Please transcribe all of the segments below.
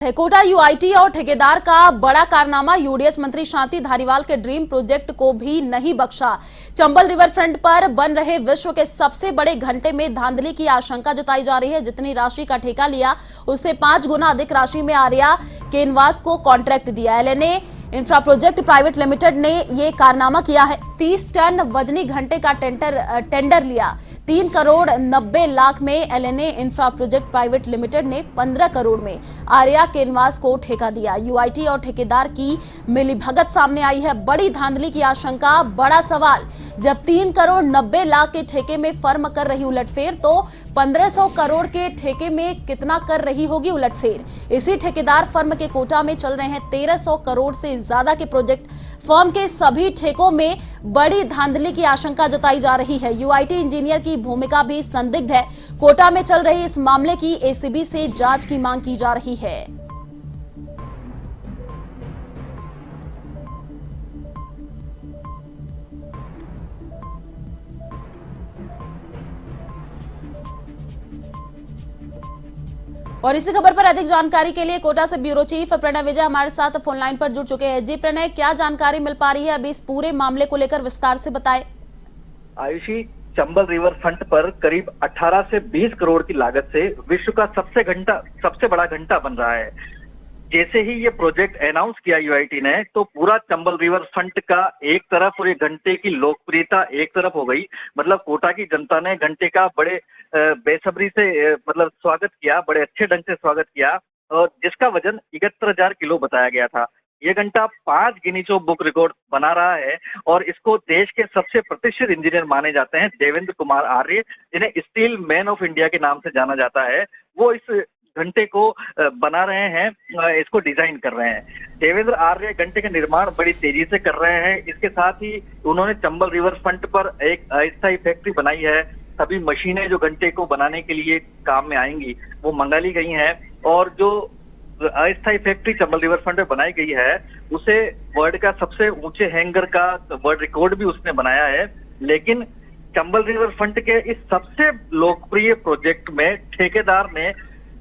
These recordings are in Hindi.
कोटा यूआईटी और ठेकेदार का बड़ा कारनामा। यूडीएच मंत्री शांति धारीवाल के ड्रीम प्रोजेक्ट को भी नहीं बख्शा। चंबल रिवर फ्रंट पर बन रहे विश्व के सबसे बड़े घंटे में धांधली की आशंका जताई जा रही है। जितनी राशि का ठेका लिया उससे 5 गुना अधिक राशि में आर्या कैनवास को कॉन्ट्रैक्ट दिया। LNA infra project private limited ने ये कारनामा किया है। 30 टन वजनी घंटे का टेंडर लिया। 3 करोड़ 90 लाख में LNA infra project private limited ने 15 करोड़ में आर्या कैनवास को ठेका दिया। यूआईटी और ठेकेदार की मिलीभगत सामने आई है। बड़ी धांधली की आशंका, बड़ा सवाल। जब 3 करोड़ 90 लाख के ठेके में फर्म कर रही उलटफेर, तो 1500 करोड़ के ठेके में कितना कर रही होगी उलटफेर। इसी ठेकेदार फर्म के कोटा में चल रहे हैं 1300 करोड़ से ज्यादा के प्रोजेक्ट। फर्म के सभी ठेकों में बड़ी धांधली की आशंका जताई जा रही है। यूआईटी इंजीनियर की भूमिका भी संदिग्ध है। कोटा में चल रही इस मामले की एसीबी से जांच की मांग की जा रही है। और इसी खबर पर अधिक जानकारी के लिए कोटा से ब्यूरो चीफ प्रणय विजय हमारे साथ फोन लाइन पर जुड़ चुके हैं। जी प्रणय, क्या जानकारी मिल पा रही है अभी इस पूरे मामले को लेकर, विस्तार से बताएं। आयुषी, चंबल रिवर फ्रंट पर करीब 18 से 20 करोड़ की लागत से विश्व का सबसे बड़ा घंटा बन रहा है। जैसे ही ये प्रोजेक्ट अनाउंस किया यूआईटी ने, तो पूरा चंबल रिवर फ्रंट का एक तरफ और ये घंटे की लोकप्रियता एक तरफ हो गई। मतलब कोटा की जनता ने घंटे का बड़े बेसब्री से मतलब स्वागत किया, बड़े अच्छे ढंग से स्वागत किया, और जिसका वजन 71,000 किलो बताया गया था। ये घंटा 5 गिनीज बुक रिकॉर्ड बना रहा है और इसको देश के सबसे प्रतिष्ठित इंजीनियर माने जाते हैं देवेंद्र कुमार आर्य, जिन्हें स्टील मैन ऑफ इंडिया के नाम से जाना जाता है। वो इस घंटे को बना रहे हैं, इसको डिजाइन कर रहे हैं। देवेंद्र आर्य घंटे का निर्माण बड़ी तेजी से कर रहे हैं। इसके साथ ही उन्होंने चंबल रिवर फ्रंट पर एक अस्थायी फैक्ट्री बनाई है। सभी मशीनें जो घंटे को बनाने के लिए काम में आएंगी वो मंगा ली गई हैं, और जो अस्थायी फैक्ट्री चंबल रिवर फ्रंट में बनाई गई है उसे वर्ल्ड का सबसे ऊंचे हैंगर का वर्ल्ड रिकॉर्ड भी उसने बनाया है। लेकिन चंबल रिवर फ्रंट के इस सबसे लोकप्रिय प्रोजेक्ट में ठेकेदार ने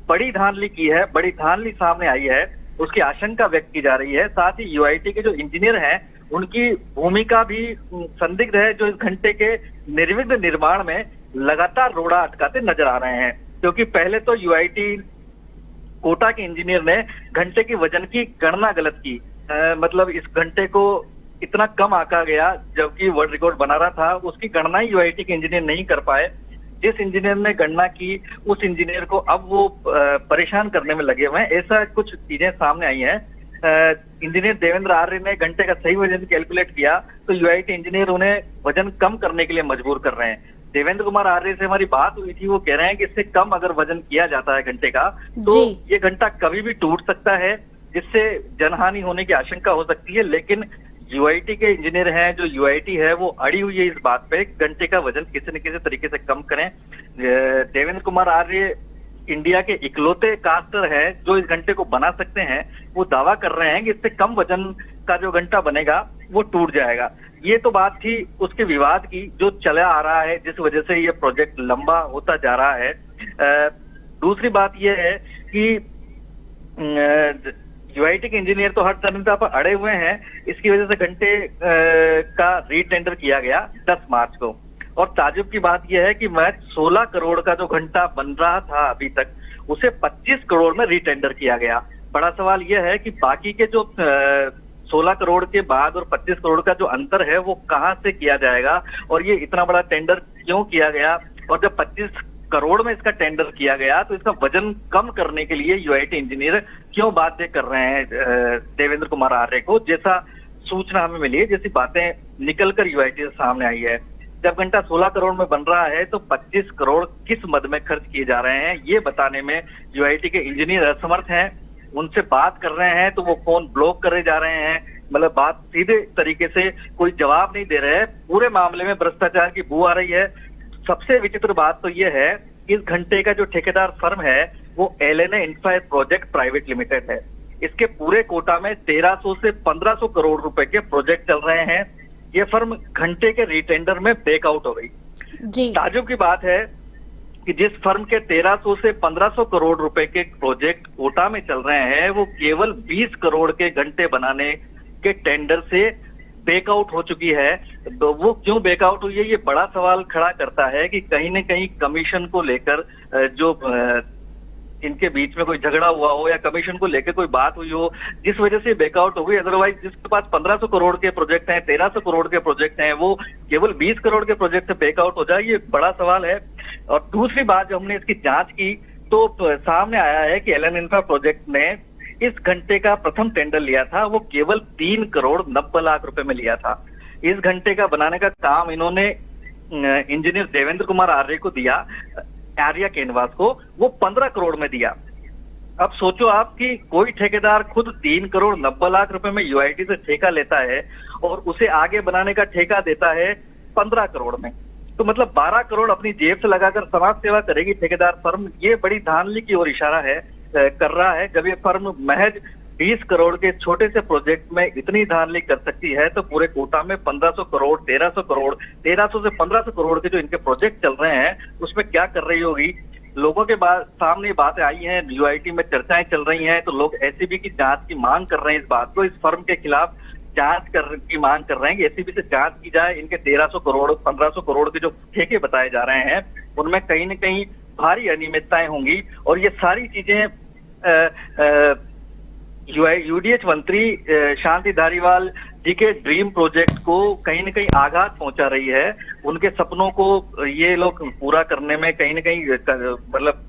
बड़ी धांधली की है, बड़ी धांधली सामने आई है, उसकी आशंका व्यक्त की जा रही है। साथ ही यूआईटी के जो इंजीनियर हैं उनकी भूमिका भी संदिग्ध है, जो इस घंटे के निर्विघ्न निर्माण में लगातार रोड़ा अटकाते नजर आ रहे हैं। क्योंकि पहले तो यूआईटी कोटा के इंजीनियर ने घंटे की वजन की गणना गलत की। मतलब इस घंटे को इतना कम आंका गया जबकि वर्ल्ड रिकॉर्ड बना रहा था, उसकी गणना ही यूआईटी के इंजीनियर नहीं कर पाए। जिस इंजीनियर ने गणना की उस इंजीनियर को अब वो परेशान करने में लगे हुए हैं। ऐसा कुछ चीजें सामने आई हैं। इंजीनियर देवेंद्र आर्य ने घंटे का सही वजन कैलकुलेट किया तो यूआईटी इंजीनियर उन्हें वजन कम करने के लिए मजबूर कर रहे हैं। देवेंद्र कुमार आर्य से हमारी बात हुई थी, वो कह रहे हैं कि इससे कम अगर वजन किया जाता है घंटे का तो ये घंटा कभी भी टूट सकता है, जिससे जनहानि होने की आशंका हो सकती है। लेकिन यूआईटी के इंजीनियर हैं, जो यूआईटी है वो अड़ी हुई है इस बात पे, घंटे का वजन किसी न किसी तरीके से कम करें। देवेंद्र कुमार आर्य इंडिया के इकलौते कास्टर है जो इस घंटे को बना सकते हैं। वो दावा कर रहे हैं कि इससे कम वजन का जो घंटा बनेगा वो टूट जाएगा। ये तो बात थी उसके विवाद की जो चला आ रहा है, जिस वजह से ये प्रोजेक्ट लंबा होता जा रहा है। दूसरी बात ये है कि यूआईटी के इंजीनियर तो हर तरह पर अड़े हुए हैं। इसकी वजह से घंटे का रीटेंडर किया गया 10 मार्च को। और ताजुब की बात यह है कि मैं 16 करोड़ का जो घंटा बन रहा था अभी तक, उसे 25 करोड़ में रीटेंडर किया गया। बड़ा सवाल यह है कि बाकी के जो 16 करोड़ के बाद और 25 करोड़ का जो अंतर है वो कहां से किया जाएगा, और ये इतना बड़ा टेंडर क्यों किया गया। और जब 25 करोड़ में इसका टेंडर किया गया तो इसका वजन कम करने के लिए यूआईटी इंजीनियर क्यों बातें कर रहे हैं देवेंद्र कुमार आर्य को, जैसा सूचना हमें मिली है, जैसी बातें निकलकर यूआईटी से सामने आई है। जब घंटा 16 करोड़ में बन रहा है तो 25 करोड़ किस मद में खर्च किए जा रहे हैं ये बताने में यूआईटी के इंजीनियर असमर्थ हैं। उनसे बात कर रहे हैं तो वो फोन ब्लॉक करे जा रहे हैं। मतलब बात सीधे तरीके से कोई जवाब नहीं दे रहे हैं। पूरे मामले में भ्रष्टाचार की बू आ रही है। सबसे विचित्र बात तो ये है कि इस घंटे का जो ठेकेदार फर्म है वो LNA infra project private limited है। इसके पूरे कोटा में 1300 से 1500 करोड़ रुपए के प्रोजेक्ट चल रहे हैं। ये फर्म घंटे के रीटेंडर में बैकआउट हो गई। ताजुब की बात है कि जिस फर्म के 1300 से 1500 करोड़ रुपए के प्रोजेक्ट कोटा में चल रहे हैं, वो केवल 20 करोड़ के घंटे बनाने के टेंडर से बैकआउट हो चुकी है। तो वो क्यों बैकआउट हुई है, ये बड़ा सवाल खड़ा करता है कि कहीं न कहीं कमीशन को लेकर जो इनके बीच में कोई झगड़ा हुआ हो या कमीशन को लेकर कोई बात हुई हो, जिस वजह से बैकआउट हो गई। अदरवाइज जिसके पास 1500 करोड़ के प्रोजेक्ट हैं, 1300 करोड़ के प्रोजेक्ट हैं, वो केवल 20 करोड़ के प्रोजेक्ट से बैकआउट हो जाए, ये बड़ा सवाल है। और दूसरी बात, जब हमने इसकी जांच की तो सामने आया है कि एलन इंफ्रा प्रोजेक्ट ने इस घंटे का प्रथम टेंडर लिया था, वो केवल 3 करोड़ 90 लाख रुपए में लिया था। इस घंटे का बनाने का काम इन्होंने इंजीनियर देवेंद्र कुमार आर्य को दिया, आर्या कैनवास को, वो 15 करोड़ में दिया। अब सोचो आप कि कोई ठेकेदार खुद 3 करोड़ 90 लाख रुपए में यूआईटी से ठेका लेता है और उसे आगे बनाने का ठेका देता है 15 करोड़ में, तो मतलब 12 करोड़ अपनी जेब से लगाकर समाज सेवा करेगी ठेकेदार फर्म। ये बड़ी धांधली की ओर इशारा कर रहा है। जब ये फर्म महज 20 करोड़ के छोटे से प्रोजेक्ट में इतनी धांधली कर सकती है, तो पूरे कोटा में 1500 करोड़ 1300 करोड़ 1300 से 1500 करोड़ के जो इनके प्रोजेक्ट चल रहे हैं, उसमें क्या कर रही होगी। लोगों के सामने बातें आई हैं, यूआईटी में चर्चाएं चल रही हैं, तो लोग एसीबी की जांच की मांग कर रहे हैं। इस बात को, इस फर्म के खिलाफ जांच की मांग कर रहे हैं कि एसीबी से जांच की जाए। इनके 1300 करोड़ 1500 करोड़ के जो ठेके बताए जा रहे हैं, उनमें कहीं न कहीं भारी अनियमितताएं होंगी। और ये सारी चीजें यूडीएच मंत्री शांति धारीवाल जी के ड्रीम प्रोजेक्ट को कहीं न कहीं आघात पहुंचा रही है। उनके सपनों को ये लोग पूरा करने में कहीं न कहीं मतलब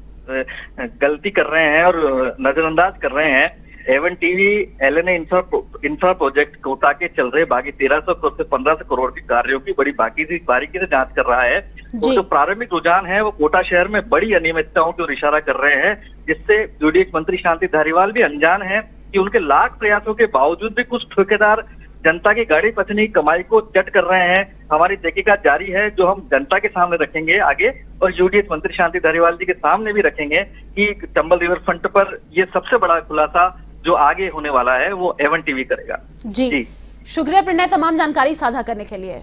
गलती कर रहे हैं और नजरअंदाज कर रहे हैं। Avon TV LNA infra project Kota के चल रहे बाकी 1300 से 1500 करोड़ के कार्यों की बड़ी बारीकी से जांच कर रहा है। तो जो प्रारंभिक रुझान है, वो कोटा शहर में बड़ी अनियमितताओं की ओर इशारा कर रहे हैं, जिससे यूडीएच मंत्री शांति धारीवाल भी अनजान है कि उनके लाख प्रयासों के बावजूद भी कुछ ठेकेदार जनता की गाड़ी पचनी कमाई को चट कर रहे हैं। हमारी तहकीकात जारी है, जो हम जनता के सामने रखेंगे आगे, और यूडीएच मंत्री शांति धारीवाल जी के सामने भी रखेंगे कि चंबल रिवर फ्रंट पर ये सबसे बड़ा खुलासा जो आगे होने वाला है, वो एवन टीवी करेगा। जी। शुक्रिया प्रणय, तमाम जानकारी साझा करने के लिए।